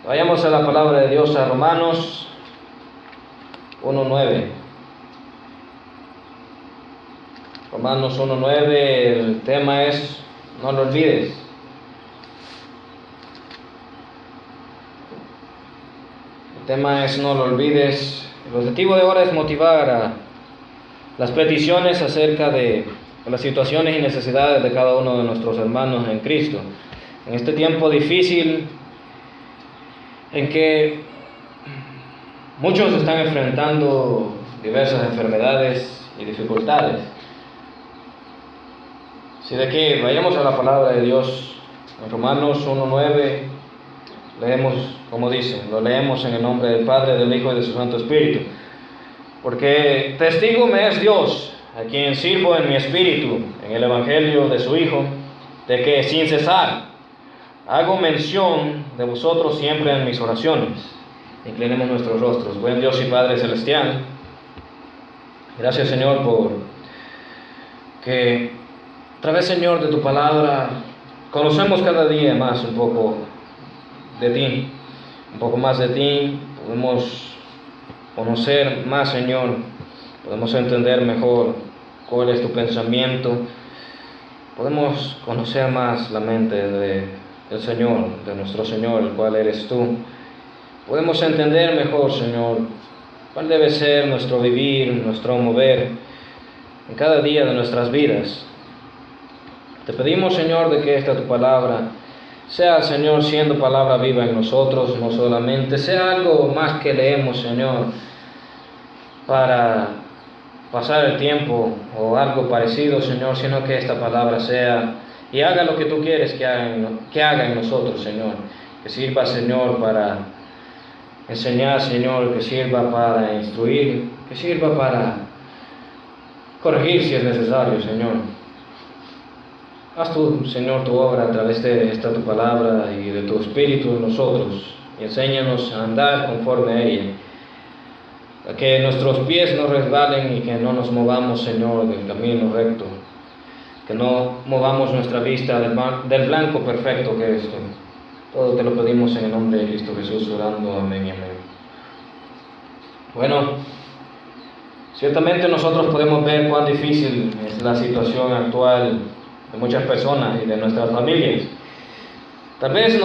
Vayamos a la palabra de Dios, a Romanos 1:9. Romanos 1:9, el tema es no lo olvides. El tema es no lo olvides. El objetivo de ahora es motivar a las peticiones acerca de las situaciones y necesidades de cada uno de nuestros hermanos en Cristo. En este tiempo difícil en que muchos están enfrentando diversas enfermedades y dificultades. Así de que vayamos a la palabra de Dios. En Romanos 1:9 leemos como dice, lo leemos en el nombre del Padre, del Hijo y de su Santo Espíritu. Porque testigo me es Dios, a quien sirvo en mi espíritu, en el Evangelio de su Hijo, de que sin cesar hago mención de vosotros siempre en mis oraciones. Inclinemos nuestros rostros. Buen Dios y Padre Celestial, gracias Señor por que a través Señor de tu palabra conocemos cada día más un poco de ti, un poco más de ti, podemos conocer más Señor, podemos entender mejor cuál es tu pensamiento, podemos conocer más la mente del Señor, de nuestro Señor, el cual eres tú. Podemos entender mejor, Señor, cuál debe ser nuestro vivir, nuestro mover en cada día de nuestras vidas. Te pedimos, Señor, de que esta tu palabra sea, Señor, siendo palabra viva en nosotros, no solamente sea algo más que leemos, Señor, para pasar el tiempo o algo parecido, Señor, sino que esta palabra sea y haga lo que tú quieres que haga en nosotros, Señor. Que sirva, Señor, para enseñar, Señor, que sirva para instruir, que sirva para corregir si es necesario, Señor. Haz tú, Señor, tu obra a través de esta tu palabra y de tu Espíritu en nosotros, y enséñanos a andar conforme a ella, a que nuestros pies no resbalen y que no nos movamos, Señor, del camino recto, que no movamos nuestra vista del blanco perfecto que eres tú. Todo te lo pedimos en el nombre de Cristo Jesús, orando, amén y amén. Bueno, ciertamente nosotros podemos ver cuán difícil es la situación actual de muchas personas y de nuestras familias. Tal vez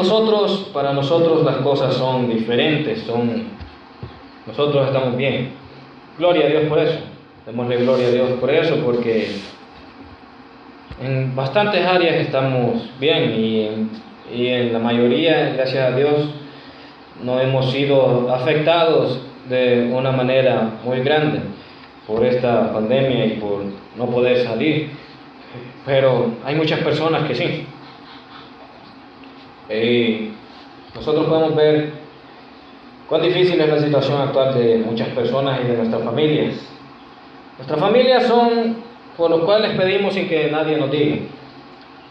para nosotros las cosas son diferentes, nosotros estamos bien. Gloria a Dios por eso. Démosle gloria a Dios por eso, porque en bastantes áreas estamos bien y en la mayoría, gracias a Dios, no hemos sido afectados de una manera muy grande por esta pandemia y por no poder salir. Pero hay muchas personas que sí. Nosotros podemos ver cuán difícil es la situación actual de muchas personas y de nuestras familias. Nuestras familias son por los cuales pedimos sin que nadie nos diga,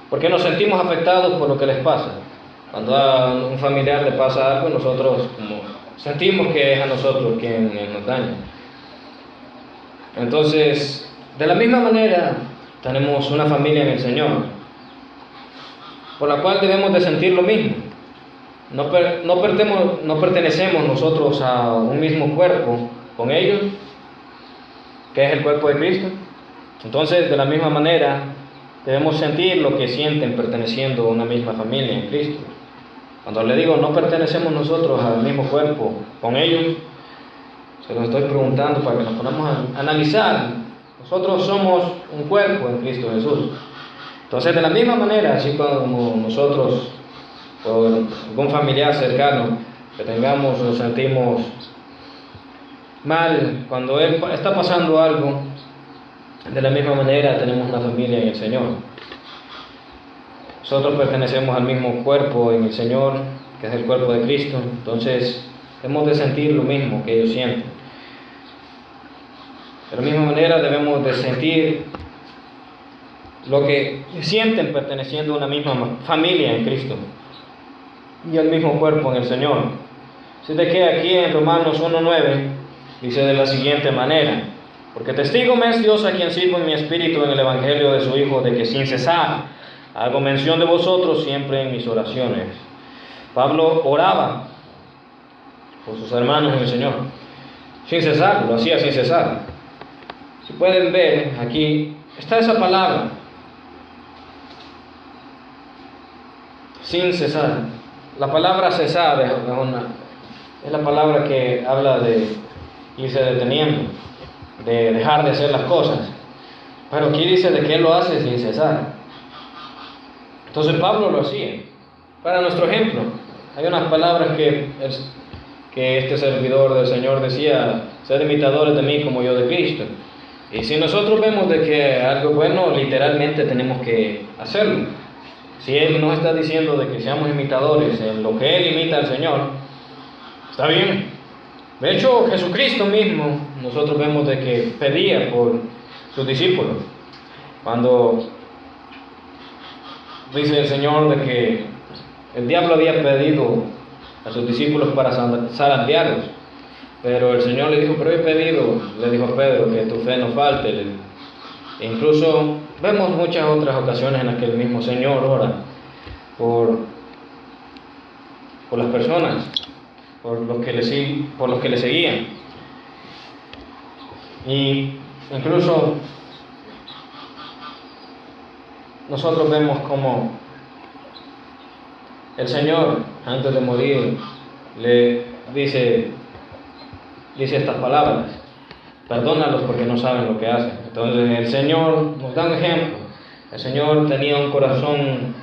porque nos sentimos afectados por lo que les pasa. Cuando a un familiar le pasa algo, nosotros como sentimos que es a nosotros quien nos daña. Entonces, de la misma manera, tenemos una familia en el Señor, por la cual debemos de sentir lo mismo. No pertenecemos nosotros a un mismo cuerpo con ellos, que es el cuerpo de Cristo. Entonces, de la misma manera, debemos sentir lo que sienten perteneciendo a una misma familia en Cristo. Cuando le digo no pertenecemos nosotros al mismo cuerpo con ellos, se lo estoy preguntando para que nos ponamos a analizar. Nosotros somos un cuerpo en Cristo Jesús. Entonces, de la misma manera, así como nosotros, por algún familiar cercano que tengamos, nos sentimos mal cuando él está pasando algo, de la misma manera tenemos una familia en el Señor. Nosotros pertenecemos al mismo cuerpo en el Señor, que es el cuerpo de Cristo. Entonces, debemos de sentir lo mismo que ellos sienten. De la misma manera debemos de sentir lo que sienten perteneciendo a una misma familia en Cristo y al mismo cuerpo en el Señor. Así de que aquí en Romanos 1:9 dice de la siguiente manera: porque testigo me es Dios, a quien sirvo en mi espíritu en el Evangelio de su Hijo, de que sin cesar hago mención de vosotros siempre en mis oraciones. Pablo oraba por sus hermanos en el Señor. Sin cesar, lo hacía sin cesar. Si pueden ver, aquí está esa palabra. Sin cesar. La palabra cesar es la palabra que habla de irse deteniendo, de dejar de hacer las cosas. Pero aquí dice de que Él lo hace sin cesar. Entonces Pablo lo hacía. Para nuestro ejemplo, hay unas palabras que este servidor del Señor decía: sed imitadores de mí como yo de Cristo. Y si nosotros vemos de que algo bueno, literalmente tenemos que hacerlo. Si Él nos está diciendo de que seamos imitadores en lo que Él imita al Señor, está bien. De hecho, Jesucristo mismo, nosotros vemos de que pedía por sus discípulos. Cuando dice el Señor de que el diablo había pedido a sus discípulos para zarandearlos, pero el Señor le dijo: pero he pedido, le dijo a Pedro, que tu fe no falte. E incluso vemos muchas otras ocasiones en las que el mismo Señor ora por las personas, por los que le seguían. Y incluso nosotros vemos como el Señor, antes de morir, le dice estas palabras: perdónalos porque no saben lo que hacen. Entonces el Señor nos da un ejemplo. El Señor tenía un corazón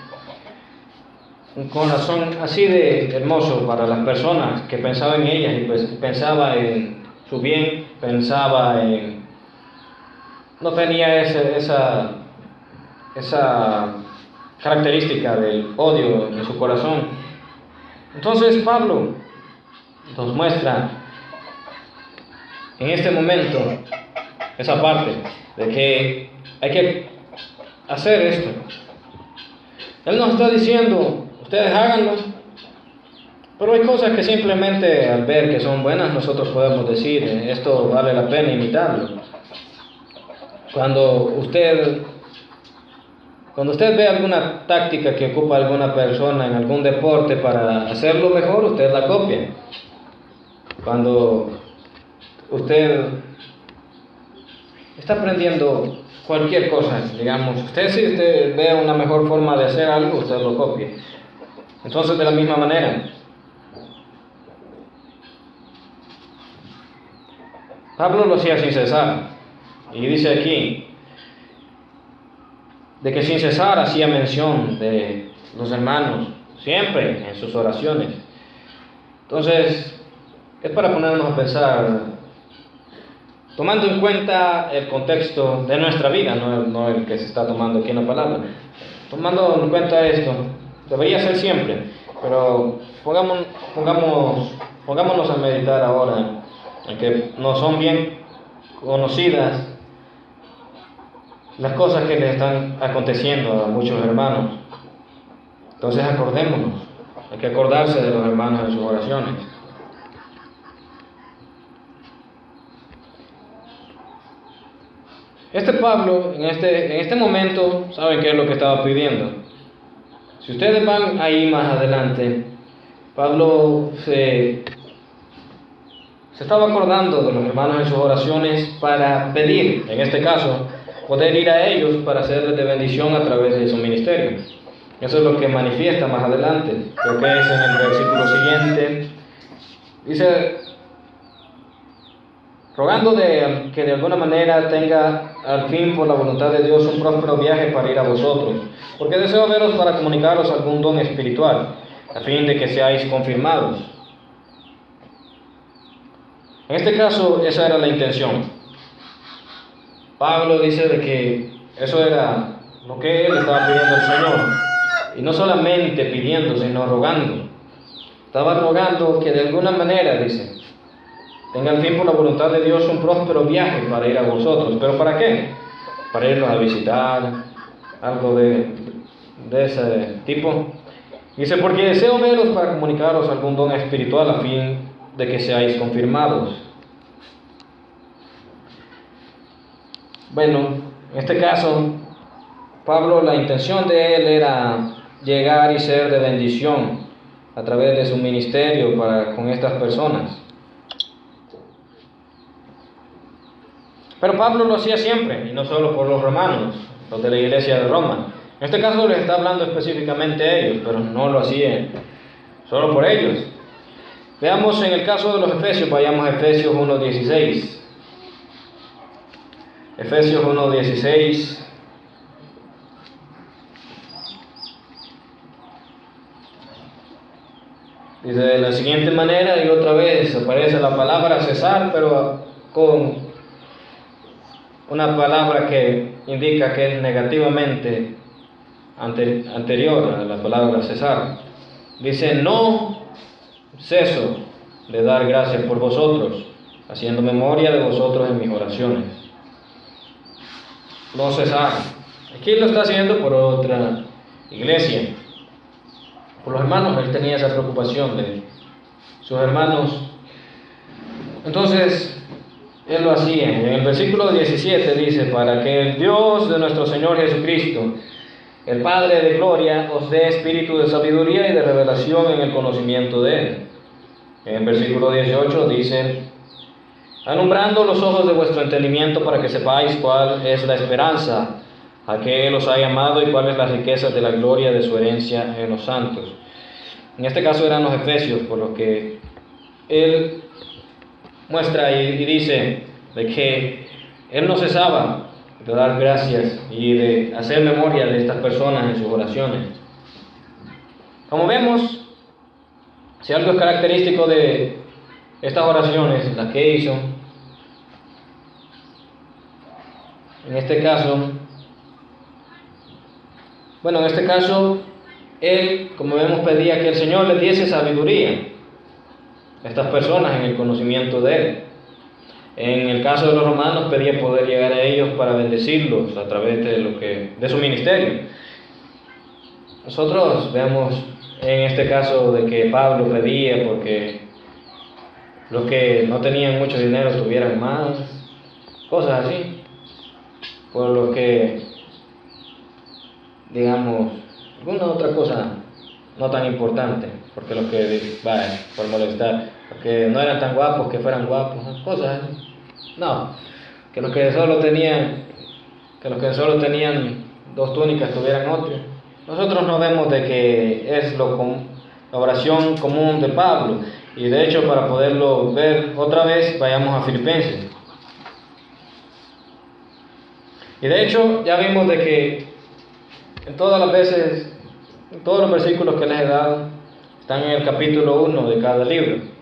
así de hermoso para las personas que pensaban en ellas, y pues pensaba en su bien, no tenía esa característica del odio en su corazón. Entonces Pablo nos muestra en este momento esa parte de que hay que hacer esto. Él nos está diciendo: ustedes háganlo, pero hay cosas que simplemente al ver que son buenas nosotros podemos decir: esto vale la pena imitarlo. Cuando usted ve alguna táctica que ocupa alguna persona en algún deporte para hacerlo mejor, usted la copia. Cuando usted está aprendiendo cualquier cosa, digamos, si usted ve una mejor forma de hacer algo, usted lo copia. Entonces, de la misma manera, Pablo lo hacía sin cesar. Y dice aquí de que sin cesar hacía mención de los hermanos, siempre en sus oraciones. Entonces, es para ponernos a pensar, tomando en cuenta el contexto de nuestra vida, no el que se está tomando aquí en la palabra. Tomando en cuenta esto, debería ser siempre, pero pongámonos a meditar ahora en que nos son bien conocidas las cosas que le están aconteciendo a muchos hermanos. Entonces acordémonos, hay que acordarse de los hermanos en sus oraciones. Pablo, en este momento, ¿saben qué es lo que estaba pidiendo? Si ustedes van ahí más adelante, Pablo se estaba acordando de los hermanos en sus oraciones para pedir, en este caso, poder ir a ellos para hacerles de bendición a través de su ministerio. Eso es lo que manifiesta más adelante, lo que es en el versículo siguiente. Dice: rogando que de alguna manera tenga al fin por la voluntad de Dios un próspero viaje para ir a vosotros, porque deseo veros para comunicaros algún don espiritual, a fin de que seáis confirmados. En este caso, esa era la intención. Pablo dice de que eso era lo que él estaba pidiendo al Señor, y no solamente pidiendo, sino rogando. Estaba rogando que de alguna manera, dice, tenga al fin por la voluntad de Dios un próspero viaje para ir a vosotros. ¿Pero para qué? Para irnos a visitar, algo de ese tipo. Dice: porque deseo veros para comunicaros algún don espiritual, a fin de que seáis confirmados. Bueno, en este caso, Pablo, la intención de él era llegar y ser de bendición a través de su ministerio con estas personas. Pero Pablo lo hacía siempre, y no solo por los romanos, los de la iglesia de Roma. En este caso les está hablando específicamente a ellos, pero no lo hacía solo por ellos. Veamos en el caso de los Efesios, vayamos a Efesios 1:16. Efesios 1:16. Dice de la siguiente manera, y otra vez aparece la palabra cesar, pero con una palabra que indica que es negativamente anterior a la palabra cesar. Dice: no ceso de dar gracias por vosotros, haciendo memoria de vosotros en mis oraciones. No cesar. Aquí lo está haciendo por otra iglesia, por los hermanos. Él tenía esa preocupación de sus hermanos. Entonces él lo hacía. En el versículo 17 dice: para que el Dios de nuestro Señor Jesucristo, el Padre de gloria, os dé espíritu de sabiduría y de revelación en el conocimiento de Él. En el versículo 18 dice: alumbrando los ojos de vuestro entendimiento, para que sepáis cuál es la esperanza a que Él os ha llamado y cuál es la riqueza de la gloria de su herencia en los santos. En este caso eran los efesios, por lo que Él muestra y dice de que Él no cesaba de dar gracias y de hacer memoria de estas personas en sus oraciones. Como vemos, si algo es característico de estas oraciones, las que hizo, en este caso, él, como vemos, pedía que el Señor le diese sabiduría a estas personas en el conocimiento de Él. En el caso de los romanos, pedía poder llegar a ellos para bendecirlos a través de su ministerio. Nosotros vemos en este caso de que Pablo pedía porque los que no tenían mucho dinero tuvieran más, cosas así, por los que, digamos, alguna otra cosa no tan importante, porque los que, por molestar, porque no eran tan guapos que fueran guapos, cosas así. No, que los que solo tenían dos túnicas tuvieran otra. Nosotros no vemos de que es la oración común de Pablo, y de hecho, para poderlo ver otra vez, vayamos a Filipenses. Y de hecho ya vimos de que en todas las veces, en todos los versículos que les he dado, están en el capítulo 1 de cada libro.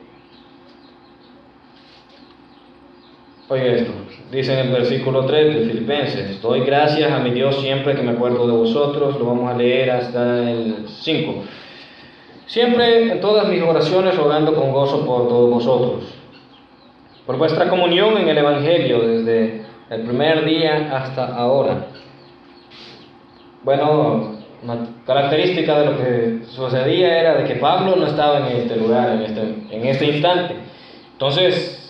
Oye esto, dice en el versículo 3 de Filipenses: doy gracias a mi Dios siempre que me acuerdo de vosotros. Lo vamos a leer hasta el 5. Siempre en todas mis oraciones rogando con gozo por todos vosotros, por vuestra comunión en el Evangelio desde el primer día hasta ahora. Bueno, una característica de lo que sucedía era de que Pablo no estaba en este lugar, en este instante. Entonces,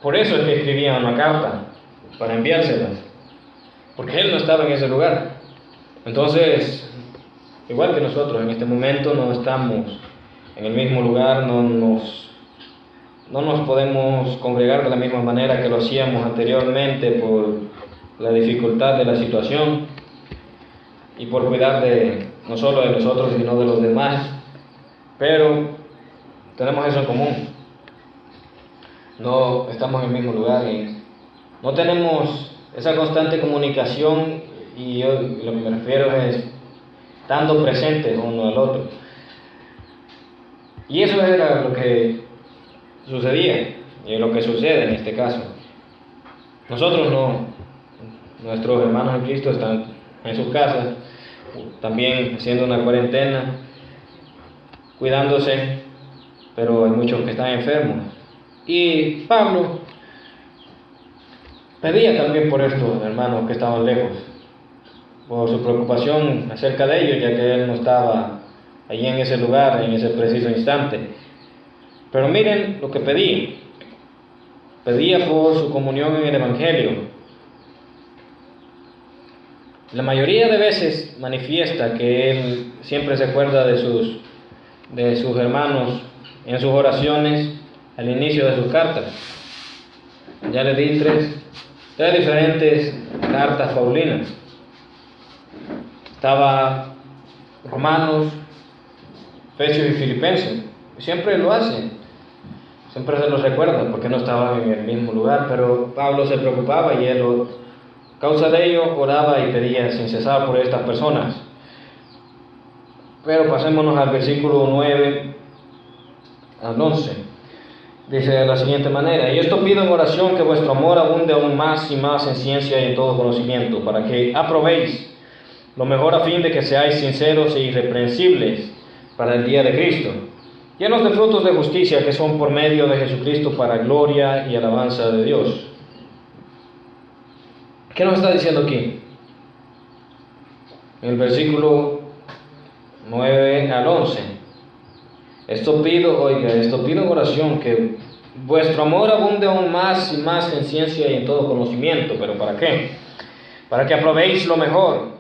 por eso es que escribía una carta, para enviárselas, porque él no estaba en ese lugar. Entonces, igual que nosotros, en este momento no estamos en el mismo lugar, no nos podemos congregar de la misma manera que lo hacíamos anteriormente por la dificultad de la situación y por cuidar no solo de nosotros, sino de los demás. Pero tenemos eso en común. No estamos en el mismo lugar y no tenemos esa constante comunicación, y yo lo que me refiero es estando presentes uno al otro. Y eso era lo que sucedía y lo que sucede en este caso. Nosotros no, nuestros hermanos en Cristo están en sus casas, también haciendo una cuarentena, cuidándose, pero hay muchos que están enfermos. Y Pablo pedía también por estos hermanos que estaban lejos, por su preocupación acerca de ellos, ya que él no estaba allí en ese lugar, en ese preciso instante. Pero miren lo que pedía. Pedía por su comunión en el Evangelio. La mayoría de veces manifiesta que él siempre se acuerda de sus de sus hermanos en sus oraciones al inicio de sus cartas. Ya le di tres diferentes cartas paulinas. Estaba Romanos, Efesios y Filipenses. Siempre lo hacen, siempre se los recuerda porque no estaban en el mismo lugar, pero Pablo se preocupaba y él, a causa de ello, oraba y pedía sin cesar por estas personas. Pero pasémonos al versículo 9 al 11. Dice de la siguiente manera: y esto pido en oración, que vuestro amor abunde aún más y más en ciencia y en todo conocimiento, para que aprobéis lo mejor, a fin de que seáis sinceros e irreprensibles para el día de Cristo, llenos de frutos de justicia que son por medio de Jesucristo para gloria y alabanza de Dios. ¿Qué nos está diciendo aquí? En el versículo 9 al 11. Esto pido en oración, que vuestro amor abunde aún más y más en ciencia y en todo conocimiento. ¿Pero para qué? Para que aprobéis lo mejor,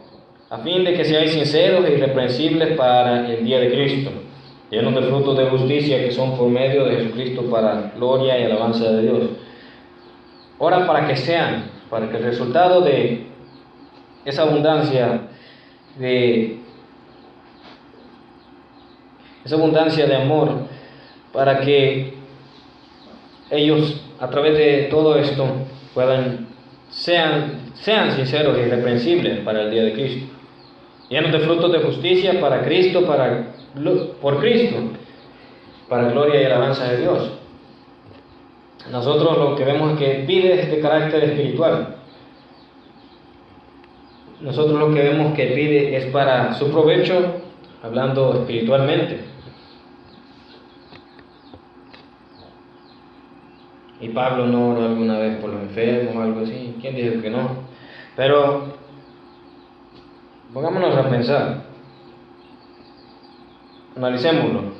a fin de que seáis sinceros e irreprensibles para el día de Cristo, llenos de frutos de justicia que son por medio de Jesucristo para gloria y alabanza de Dios. Ora para que el resultado de esa abundancia de amor, para que ellos a través de todo esto sean sinceros e irreprensibles para el día de Cristo, llenos de frutos de justicia para Cristo, por Cristo, para gloria y alabanza de Dios. Nosotros lo que vemos es que pide es de carácter espiritual. Nosotros lo que vemos que pide es para su provecho, hablando espiritualmente. Y Pablo no oró alguna vez por los enfermos o algo así. ¿Quién dice que no? Pero pongámonos a pensar, analicémoslo.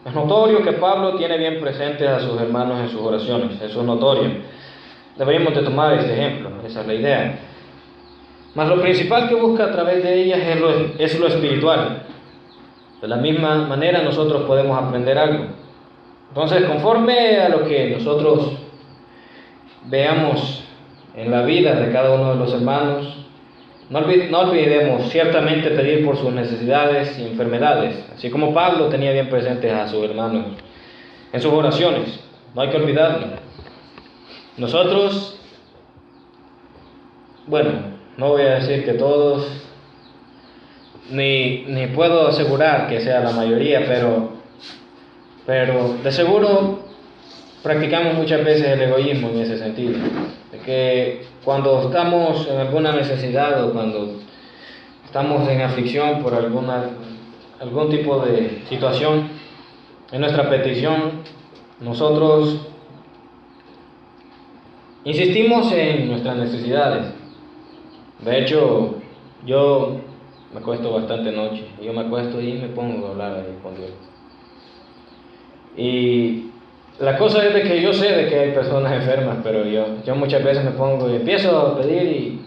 Es notorio que Pablo tiene bien presentes a sus hermanos en sus oraciones. Eso es notorio. Deberíamos de tomar este ejemplo, esa es la idea. Mas lo principal que busca a través de ellas es lo espiritual. De la misma manera nosotros podemos aprender algo. Entonces, conforme a lo que nosotros veamos en la vida de cada uno de los hermanos, no olvidemos ciertamente pedir por sus necesidades y enfermedades, así como Pablo tenía bien presentes a sus hermanos en sus oraciones. No hay que olvidarlo. Nosotros, no voy a decir que todos, ni puedo asegurar que sea la mayoría, pero de seguro practicamos muchas veces el egoísmo en ese sentido, de que cuando estamos en alguna necesidad o cuando estamos en aflicción por algún tipo de situación, en nuestra petición, nosotros insistimos en nuestras necesidades. De hecho, yo me acuesto bastante noche, yo me acuesto y me pongo a hablar ahí con Dios. Y la cosa es de que yo sé de que hay personas enfermas, pero yo muchas veces me pongo y empiezo a pedir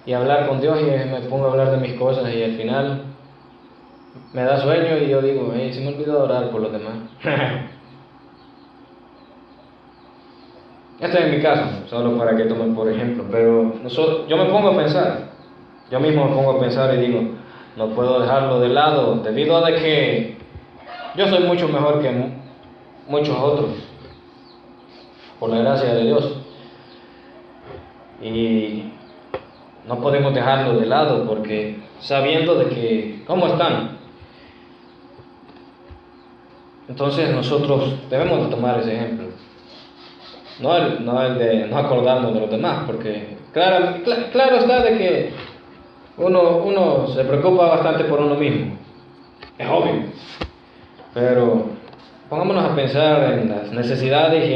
y a hablar con Dios, y me pongo a hablar de mis cosas, y al final me da sueño y yo digo, se me olvidó orar por los demás. Esto es en mi caso, solo para que tomen por ejemplo, pero yo me pongo a pensar, yo mismo me pongo a pensar y digo, no puedo dejarlo de lado, debido a de que yo soy mucho mejor que muchos otros, por la gracia de Dios, y no podemos dejarlo de lado, porque sabiendo de que cómo están, entonces nosotros debemos de tomar ese ejemplo, no el de no acordarnos de los demás, porque claro está de que uno se preocupa bastante por uno mismo, es obvio, pero pongámonos a pensar en las necesidades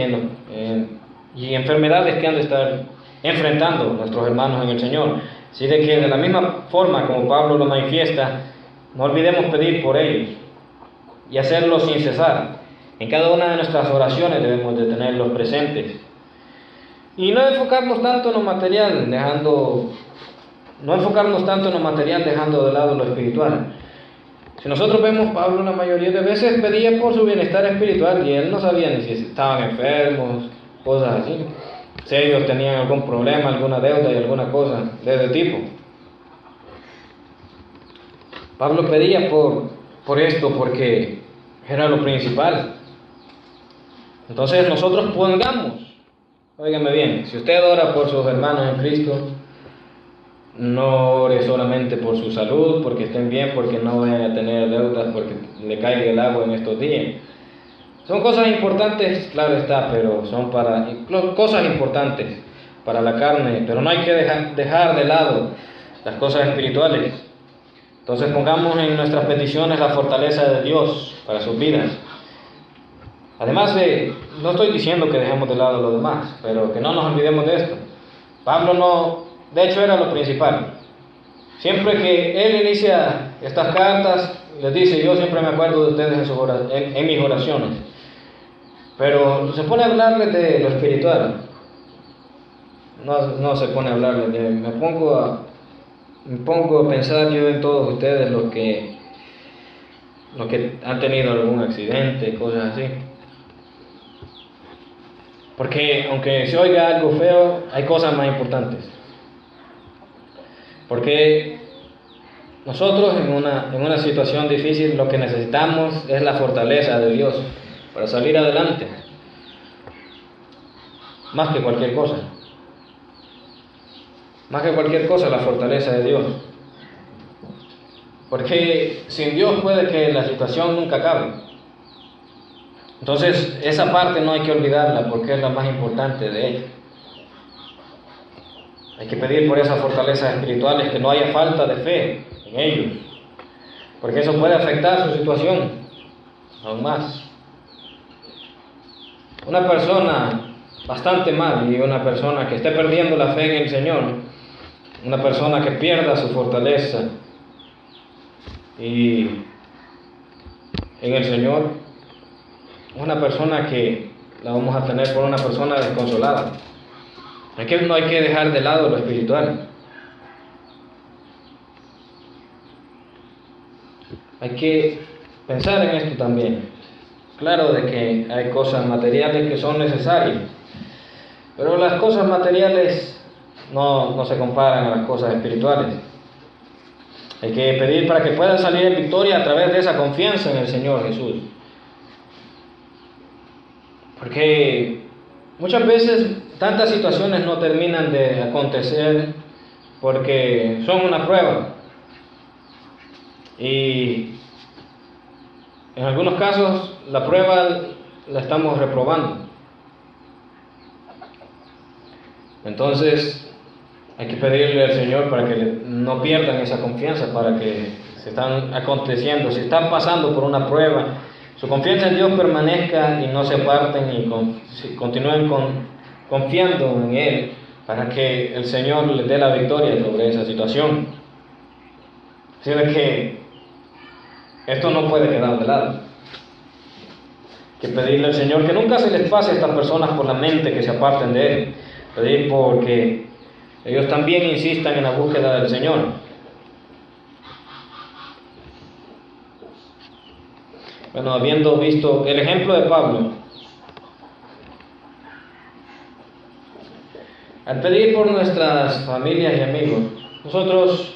y enfermedades que han de estar enfrentando nuestros hermanos en el Señor. Así de que de la misma forma como Pablo lo manifiesta, no olvidemos pedir por ellos y hacerlo sin cesar. En cada una de nuestras oraciones debemos de tenerlos presentes. Y no enfocarnos tanto en lo material, dejando de lado lo espiritual. Si nosotros vemos, Pablo la mayoría de veces pedía por su bienestar espiritual y él no sabía ni si estaban enfermos, cosas así. Si ellos tenían algún problema, alguna deuda y alguna cosa de ese tipo. Pablo pedía por esto porque era lo principal. Entonces nosotros pongamos, óigame bien, si usted ora por sus hermanos en Cristo, no ore solamente por su salud, porque estén bien, porque no vayan a tener deudas, porque le caiga el agua en estos días. Son cosas importantes, claro está, pero son cosas importantes para la carne, pero no hay que dejar de lado las cosas espirituales. Entonces pongamos en nuestras peticiones la fortaleza de Dios para sus vidas. Además no estoy diciendo que dejemos de lado lo demás, pero que no nos olvidemos de esto. Pablo no, de hecho era lo principal. Siempre que él inicia estas cartas, les dice, yo siempre me acuerdo de ustedes en mis oraciones. Pero se pone a hablarles de lo espiritual. No se pone a hablarles de... Me pongo a pensar yo en todos ustedes los que han tenido algún accidente, cosas así. Porque aunque se oiga algo feo, hay cosas más importantes. Porque nosotros en una situación difícil lo que necesitamos es la fortaleza de Dios para salir adelante. Más que cualquier cosa. Más que cualquier cosa, la fortaleza de Dios. Porque sin Dios puede que la situación nunca acabe. Entonces, esa parte no hay que olvidarla porque es la más importante de ella. Hay que pedir por esas fortalezas espirituales que no haya falta de fe en ellos. Porque eso puede afectar su situación aún más. Una persona bastante mal y una persona que esté perdiendo la fe en el Señor, una persona que pierda su fortaleza y en el Señor, una persona que la vamos a tener por una persona desconsolada. No hay que dejar de lado lo espiritual. Hay que pensar en esto también. Claro de que hay cosas materiales que son necesarias, pero las cosas materiales no se comparan a las cosas espirituales. Hay que pedir para que puedan salir en victoria a través de esa confianza en el Señor Jesús. Porque muchas veces tantas situaciones no terminan de acontecer porque son una prueba. Y en algunos casos la prueba la estamos reprobando. Entonces hay que pedirle al Señor para que no pierdan esa confianza, para que se están aconteciendo, si están pasando por una prueba, su confianza en Dios permanezca y no se aparten y continúen confiando en Él para que el Señor les dé la victoria sobre esa situación. Así de que esto no puede quedar de lado. Hay que pedirle al Señor que nunca se les pase a estas personas por la mente que se aparten de Él. Pedir porque ellos también insistan en la búsqueda del Señor. Bueno, habiendo visto el ejemplo de Pablo, al pedir por nuestras familias y amigos, nosotros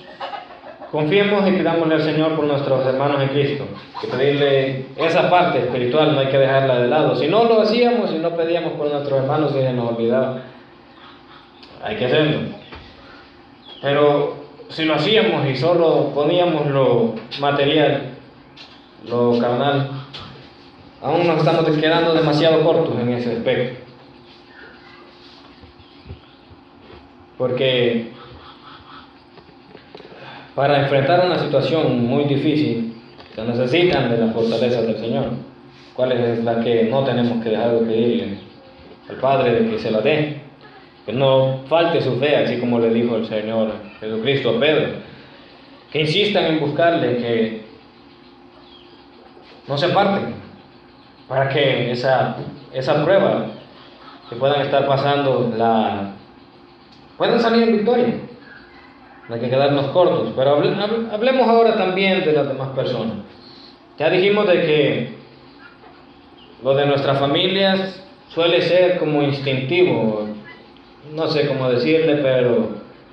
confiemos y pidámosle al Señor por nuestros hermanos en Cristo. Que pedirle esa parte espiritual no hay que dejarla de lado. Si no lo hacíamos, si no pedíamos por nuestros hermanos y se nos olvidaba, hay que hacerlo. Pero si lo hacíamos y solo poníamos lo material, lo carnal, aún nos estamos quedando demasiado cortos en ese aspecto. Porque para enfrentar una situación muy difícil se necesitan de las fortalezas del Señor, cuál es la que no tenemos que dejar de pedirle al Padre de que se la dé, que no falte su fe, así como le dijo el Señor Jesucristo a Pedro, que insistan en buscarle, que no se aparten, para que esa prueba que puedan estar pasando puedan salir en victoria. hay que quedarnos cortos. Pero hablemos ahora también de las demás personas. Ya dijimos de que lo de nuestras familias suele ser como instintivo, no sé cómo decirle, pero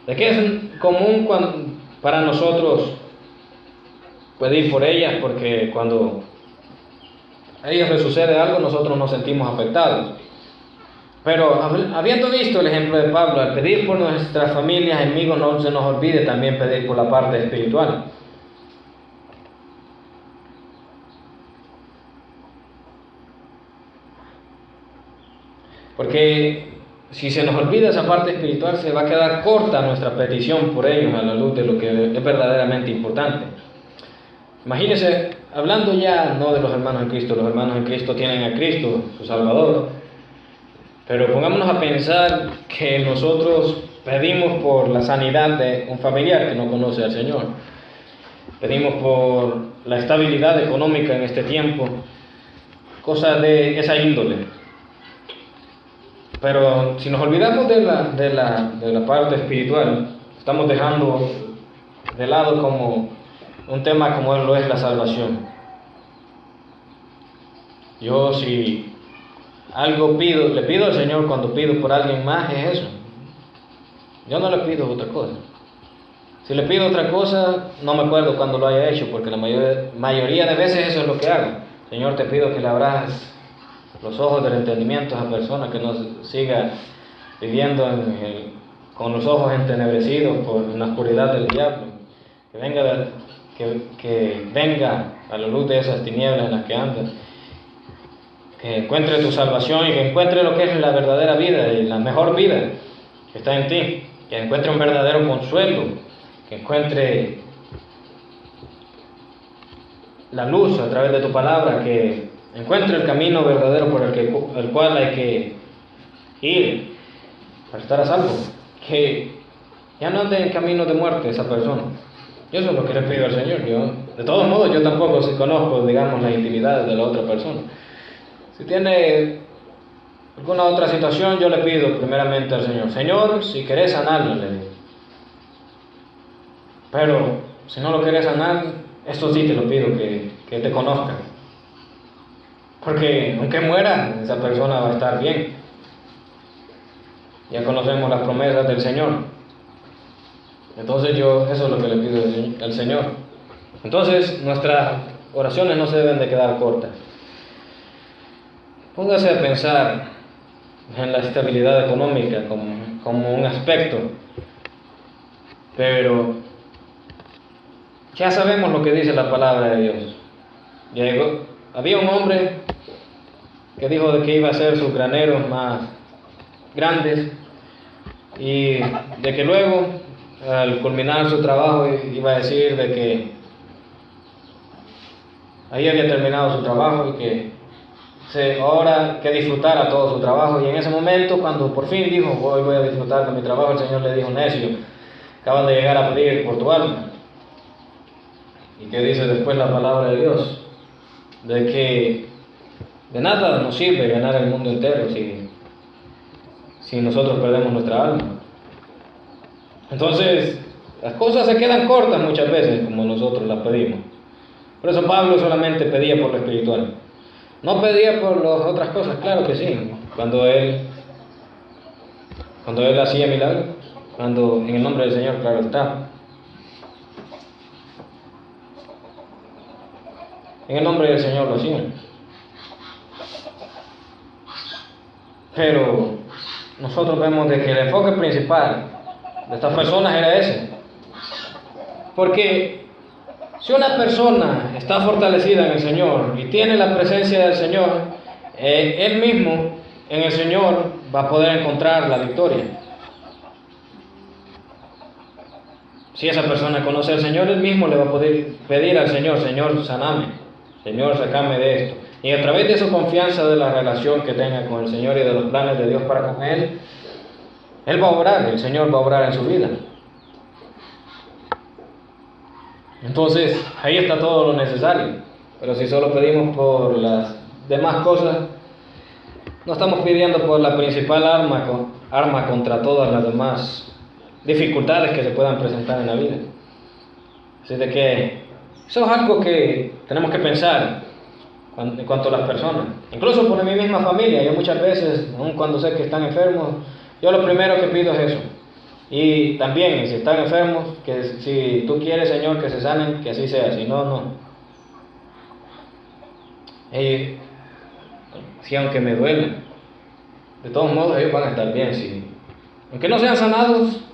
de que es común para nosotros pedir por ellas, porque cuando a ellas les sucede algo, nosotros nos sentimos afectados. Pero habiendo visto el ejemplo de Pablo, al pedir por nuestras familias, amigos, no se nos olvide también pedir por la parte espiritual. Porque si se nos olvida esa parte espiritual, se va a quedar corta nuestra petición por ellos a la luz de lo que es verdaderamente importante. Imagínense, hablando ya no de los hermanos en Cristo, los hermanos en Cristo tienen a Cristo, su Salvador, pero pongámonos a pensar que nosotros pedimos por la sanidad de un familiar que no conoce al Señor, pedimos por la estabilidad económica en este tiempo, cosas de esa índole. Pero si nos olvidamos de la parte espiritual, estamos dejando de lado como un tema como lo es la salvación. Yo si algo le pido al Señor cuando pido por alguien más, es eso. Yo no le pido otra cosa. Si le pido otra cosa, no me acuerdo cuando lo haya hecho, porque la mayoría de veces eso es lo que hago. Señor, te pido que le abras los ojos del entendimiento a esa persona, que no siga viviendo con los ojos entenebrecidos por la oscuridad del diablo, que venga a la luz de esas tinieblas en las que anda, que encuentre tu salvación y que encuentre lo que es la verdadera vida y la mejor vida que está en ti, que encuentre un verdadero consuelo, que encuentre la luz a través de tu palabra, que encuentre el camino verdadero por el cual hay que ir para estar a salvo, que ya no ande en camino de muerte esa persona. Yo eso es lo que le pido al Señor. De todos modos, yo tampoco conozco, digamos, la intimidad de la otra persona. Si tiene alguna otra situación, yo le pido primeramente al Señor, Señor, si querés sanarlo, le digo. Pero si no lo querés sanar, esto sí te lo pido, que te conozca. Porque aunque muera, esa persona va a estar bien. Ya conocemos las promesas del Señor. Entonces eso es lo que le pido al Señor. Entonces nuestras oraciones no se deben de quedar cortas. Póngase a pensar en la estabilidad económica como un aspecto. Pero ya sabemos lo que dice la palabra de Dios. Había un hombre que dijo de que iba a hacer sus graneros más grandes y de que luego, al culminar su trabajo, iba a decir de que ahí había terminado su trabajo y que ahora que disfrutara todo su trabajo. Y en ese momento, cuando por fin dijo, hoy voy a disfrutar de mi trabajo, el Señor le dijo, necio, acabas de llegar a pedir por tu alma. ¿Y qué dice después la palabra de Dios? De que de nada nos sirve ganar el mundo entero si nosotros perdemos nuestra alma. Entonces, las cosas se quedan cortas muchas veces como nosotros las pedimos. Por eso Pablo solamente pedía por lo espiritual. No pedía por las otras cosas, claro que sí. Cuando él hacía milagros, cuando en el nombre del Señor, claro está. En el nombre del Señor lo hacía. Pero nosotros vemos de que el enfoque principal de estas personas era ese. Porque si una persona está fortalecida en el Señor y tiene la presencia del Señor, él mismo en el Señor va a poder encontrar la victoria. Si esa persona conoce al Señor, él mismo le va a poder pedir al Señor, Señor, saname, Señor, sacame de esto. Y a través de su confianza de la relación que tenga con el Señor y de los planes de Dios para con él va a obrar, el Señor va a obrar en su vida. Entonces, ahí está todo lo necesario. Pero si solo pedimos por las demás cosas, no estamos pidiendo por la principal arma contra todas las demás dificultades que se puedan presentar en la vida. Así de que eso es algo que tenemos que pensar en cuanto a las personas, incluso por mi misma familia. Yo muchas veces, aun cuando sé que están enfermos, yo lo primero que pido es eso. Y también, si están enfermos, que si tú quieres, Señor, que se sanen, que así sea, si no, no. Y si aunque me duela, de todos modos ellos van a estar bien. Si, aunque no sean sanados,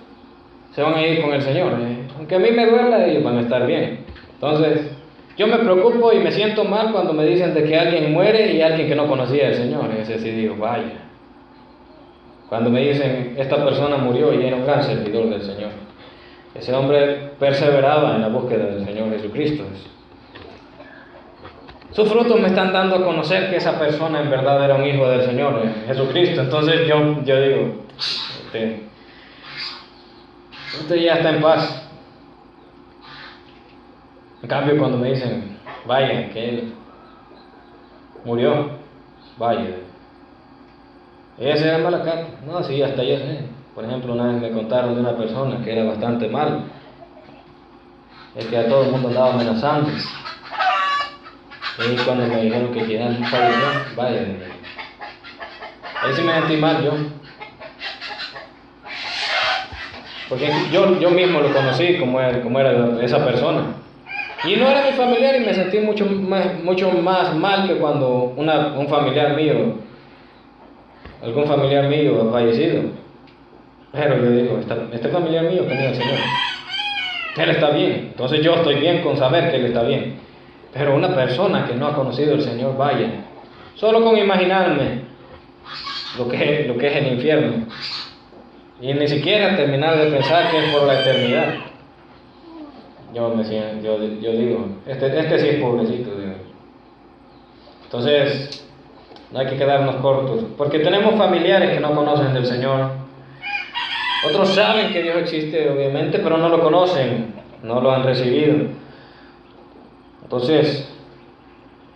se van a ir con el Señor. Aunque a mí me duela, ellos van a estar bien. Entonces, yo me preocupo y me siento mal cuando me dicen de que alguien muere y alguien que no conocía al Señor. Y ese sí digo, vaya. Cuando me dicen, esta persona murió y era un gran servidor del Señor. Ese hombre perseveraba en la búsqueda del Señor Jesucristo. Sus frutos me están dando a conocer que esa persona en verdad era un hijo del Señor Jesucristo. Entonces yo digo, usted ya está en paz. En cambio, cuando me dicen, vaya, que él murió, vaya. Ella se llama la carta. No, sí, hasta yo sé. Por ejemplo, una vez me contaron de una persona que era bastante mal, el que a todo el mundo andaba amenazando. Y cuando me dijeron que ya falleció, vaya, ahí sí me sentí mal yo. Porque yo mismo lo conocí como era esa persona. Y no era mi familiar y me sentí mucho más mal que cuando un familiar mío, algún familiar mío ha fallecido. Pero yo digo, este familiar mío tenía el Señor. Él está bien. Entonces yo estoy bien con saber que Él está bien. Pero una persona que no ha conocido al Señor, vaya, solo con imaginarme lo que es el infierno. Y ni siquiera terminar de pensar que es por la eternidad. Yo digo, este sí es pobrecito, digo. Entonces, no hay que quedarnos cortos, porque tenemos familiares que no conocen del Señor. Otros saben que Dios existe, obviamente, pero no lo conocen, no lo han recibido. Entonces,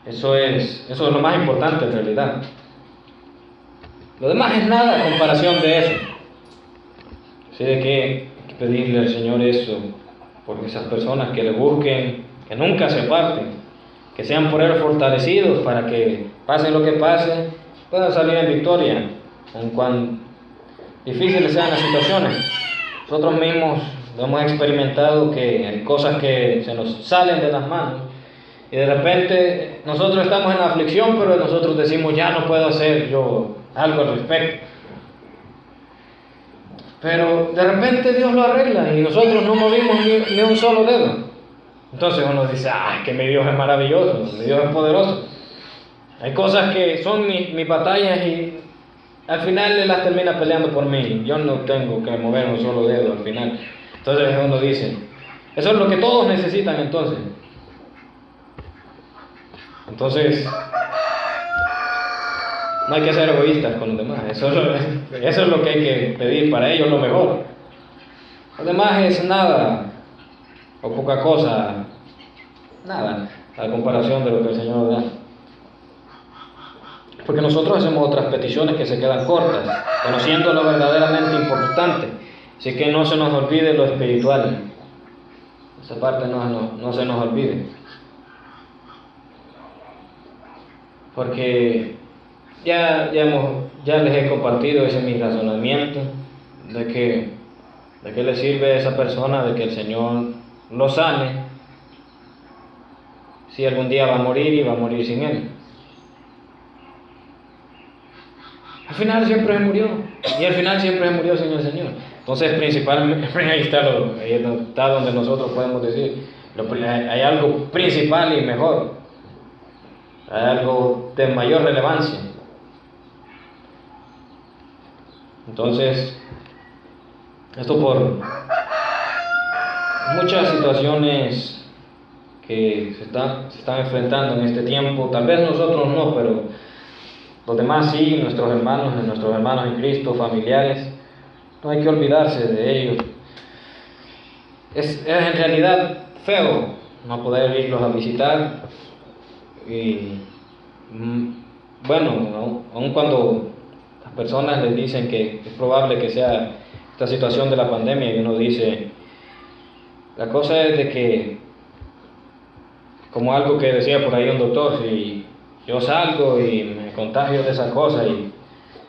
eso es lo más importante en realidad. Lo demás es nada a comparación de eso. Así de que hay que pedirle al Señor eso, por esas personas que le busquen, que nunca se aparten, que sean por Él fortalecidos para que pase lo que pase, puedan salir en victoria, aun cuán difíciles sean las situaciones. Nosotros mismos lo hemos experimentado, que hay cosas que se nos salen de las manos y de repente nosotros estamos en la aflicción, pero nosotros decimos, ya no puedo hacer yo algo al respecto. Pero de repente Dios lo arregla y nosotros no movimos ni un solo dedo. Entonces uno dice, que mi Dios es maravilloso, mi Dios es poderoso. Hay cosas que son mis batallas y al final Él las termina peleando por mí. Yo no tengo que mover un solo dedo al final. Entonces uno dice, eso es lo que todos necesitan entonces. Entonces, no hay que ser egoístas con los demás. Eso es lo que hay que pedir para ellos, lo mejor. Lo demás es nada o poca cosa, nada, a comparación de lo que el Señor da. Porque nosotros hacemos otras peticiones que se quedan cortas, conociendo lo verdaderamente importante. Así que no se nos olvide lo espiritual. Esa parte no se nos olvide. Porque ya les he compartido ese mi razonamiento de que le sirve a esa persona de que el Señor lo sane si algún día va a morir y va a morir sin Él. Al final siempre se murió, y al final siempre se murió sin el Señor. Entonces, principalmente, ahí está donde nosotros podemos decir, hay algo principal y mejor, hay algo de mayor relevancia. Entonces, esto por muchas situaciones que se están enfrentando en este tiempo, tal vez nosotros no, pero los demás sí, nuestros hermanos en Cristo, familiares, no hay que olvidarse de ellos. Es en realidad feo no poder irlos a visitar y bueno, aun cuando las personas les dicen que es probable que esta situación de la pandemia, y uno dice, la cosa es de que, como algo que decía por ahí un doctor, si yo salgo y me contagio de esa cosa, y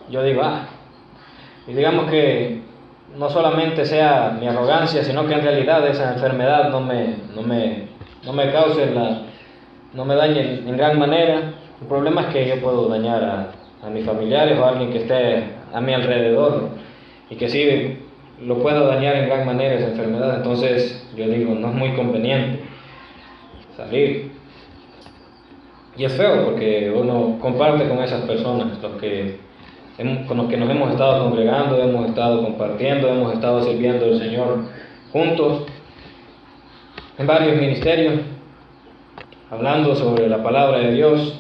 yo digo, y digamos que no solamente sea mi arrogancia, sino que en realidad esa enfermedad no me cause no me dañe en gran manera. El problema es que yo puedo dañar a mis familiares o a alguien que esté a mi alrededor, y que sí lo pueda dañar en gran manera esa enfermedad. Entonces yo digo, no es muy conveniente salir. Y es feo porque uno comparte con esas personas, con los que nos hemos estado congregando, hemos estado compartiendo, hemos estado sirviendo al Señor juntos en varios ministerios, hablando sobre la palabra de Dios,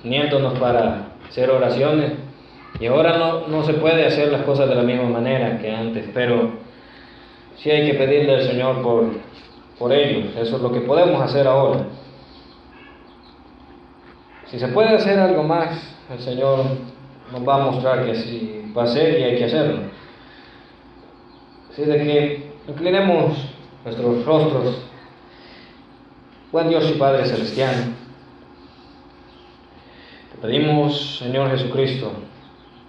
uniéndonos para hacer oraciones. Y ahora no se puede hacer las cosas de la misma manera que antes, pero sí hay que pedirle al Señor por ellos. Eso es lo que podemos hacer ahora. Si se puede hacer algo más, el Señor nos va a mostrar que así va a ser y hay que hacerlo. Así de que inclinemos nuestros rostros. Buen Dios y Padre Celestial, te pedimos, Señor Jesucristo,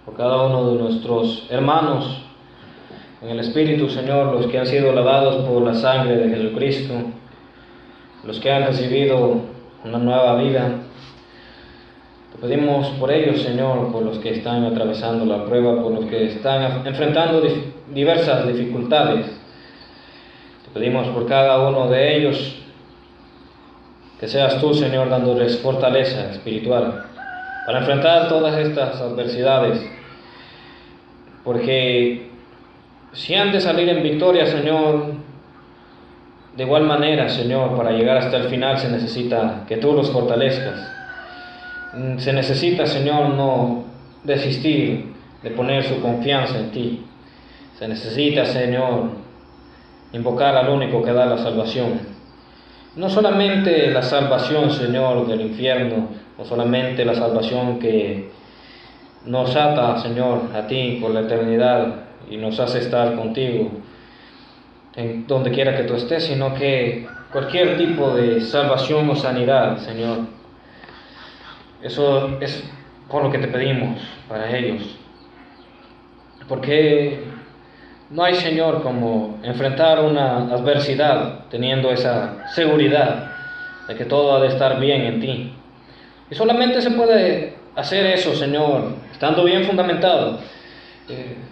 por cada uno de nuestros hermanos en el Espíritu, Señor, los que han sido lavados por la sangre de Jesucristo, los que han recibido una nueva vida. Te pedimos por ellos, Señor, por los que están atravesando la prueba, por los que están enfrentando diversas dificultades. Te pedimos por cada uno de ellos, que seas tú, Señor, dándoles fortaleza espiritual para enfrentar todas estas adversidades, porque si han de salir en victoria, Señor, de igual manera, Señor, para llegar hasta el final se necesita que tú los fortalezcas. Se necesita, Señor, no desistir de poner su confianza en ti. Se necesita, Señor, invocar al único que da la salvación. No solamente la salvación, Señor, del infierno, no solamente la salvación que nos ata, Señor, a ti por la eternidad y nos hace estar contigo en donde quiera que tú estés, sino que cualquier tipo de salvación o sanidad, Señor. Eso es por lo que te pedimos para ellos. Porque no hay, Señor, como enfrentar una adversidad teniendo esa seguridad de que todo ha de estar bien en ti. Y solamente se puede hacer eso, Señor, estando bien fundamentado,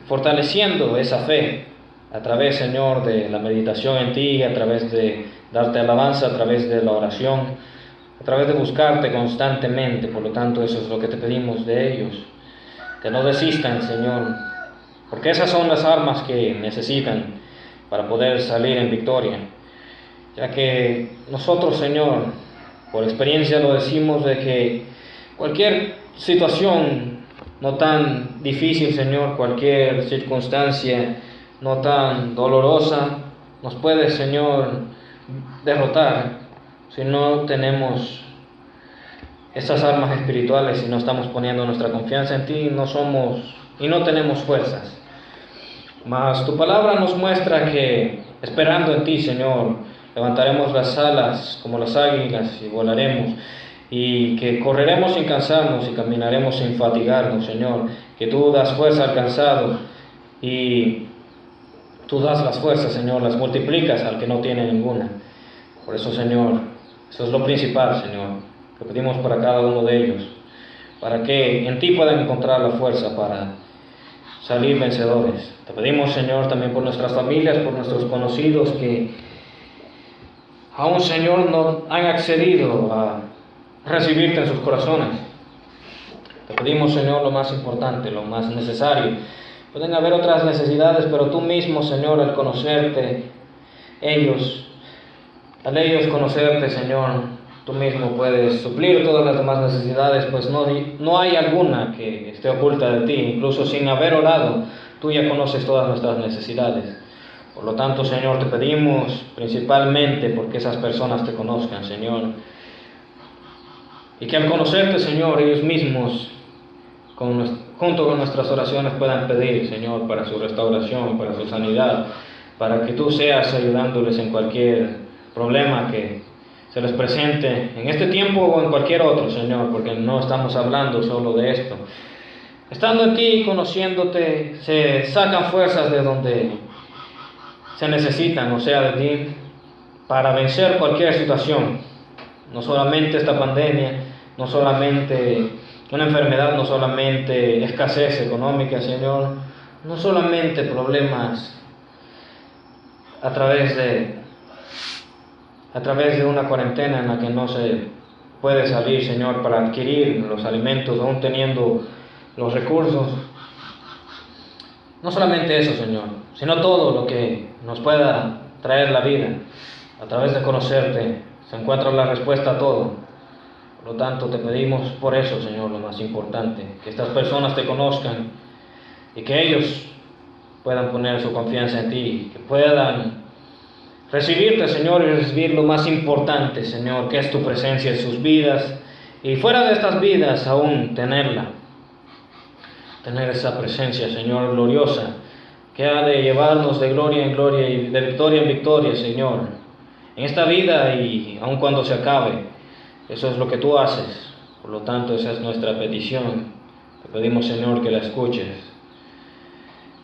fortaleciendo esa fe a través, Señor, de la meditación en ti, a través de darte alabanza, a través de la oración, a través de buscarte constantemente. Por lo tanto, eso es lo que te pedimos de ellos, que no desistan, Señor, porque esas son las armas que necesitan para poder salir en victoria, ya que nosotros, Señor, por experiencia lo decimos, de que cualquier situación no tan difícil, Señor, cualquier circunstancia no tan dolorosa, nos puede, Señor, derrotar si no tenemos esas armas espirituales, si no estamos poniendo nuestra confianza en ti, no tenemos fuerzas. Mas tu palabra nos muestra que esperando en ti, Señor, levantaremos las alas como las águilas y volaremos, y que correremos sin cansarnos y caminaremos sin fatigarnos, Señor, que tú das fuerza al cansado y tú das las fuerzas, Señor, las multiplicas al que no tiene ninguna. Por eso, Señor, eso es lo principal, Señor, que pedimos para cada uno de ellos, para que en ti puedan encontrar la fuerza para salir vencedores. Te pedimos, Señor, también por nuestras familias, por nuestros conocidos que aún, Señor, no han accedido a recibirte en sus corazones. Te pedimos, Señor, lo más importante, lo más necesario. Pueden haber otras necesidades, pero tú mismo, Señor, al conocerte, al ellos conocerte, Señor, tú mismo puedes suplir todas las demás necesidades, pues no hay alguna que esté oculta de ti. Incluso sin haber orado, tú ya conoces todas nuestras necesidades. Por lo tanto, Señor, te pedimos principalmente porque esas personas te conozcan, Señor, y que al conocerte, Señor, ellos mismos junto con nuestras oraciones puedan pedir, Señor, para su restauración, para su sanidad, para que tú seas ayudándoles en cualquier problema que se les presente en este tiempo o en cualquier otro, Señor, porque no estamos hablando solo de esto. Estando en ti, conociéndote, se sacan fuerzas de donde se necesitan, o sea, de ti, para vencer cualquier situación. No solamente esta pandemia, no solamente una enfermedad, no solamente escasez económica, Señor, no solamente problemas a través de una cuarentena en la que no se puede salir, Señor, para adquirir los alimentos, aún teniendo los recursos. No solamente eso, Señor, sino todo lo que nos pueda traer la vida. A través de conocerte se encuentra la respuesta a todo. Por lo tanto, te pedimos por eso, Señor, lo más importante, que estas personas te conozcan y que ellos puedan poner su confianza en ti, que puedan recibirte, Señor, y recibir lo más importante, Señor, que es tu presencia en sus vidas, y fuera de estas vidas aún tener esa presencia, Señor, gloriosa, que ha de llevarnos de gloria en gloria y de victoria en victoria, Señor, en esta vida y aun cuando se acabe. Eso es lo que tú haces, por lo tanto esa es nuestra petición. Te pedimos, Señor, que la escuches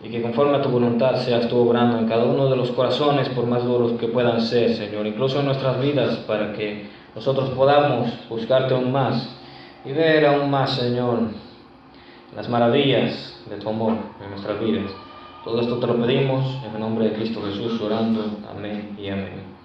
y que conforme a tu voluntad seas tú obrando en cada uno de los corazones, por más duros que puedan ser, Señor, incluso en nuestras vidas, para que nosotros podamos buscarte aún más y ver aún más, Señor, las maravillas de tu amor en nuestras vidas. Todo esto te lo pedimos en el nombre de Cristo Jesús, orando. Amén y amén.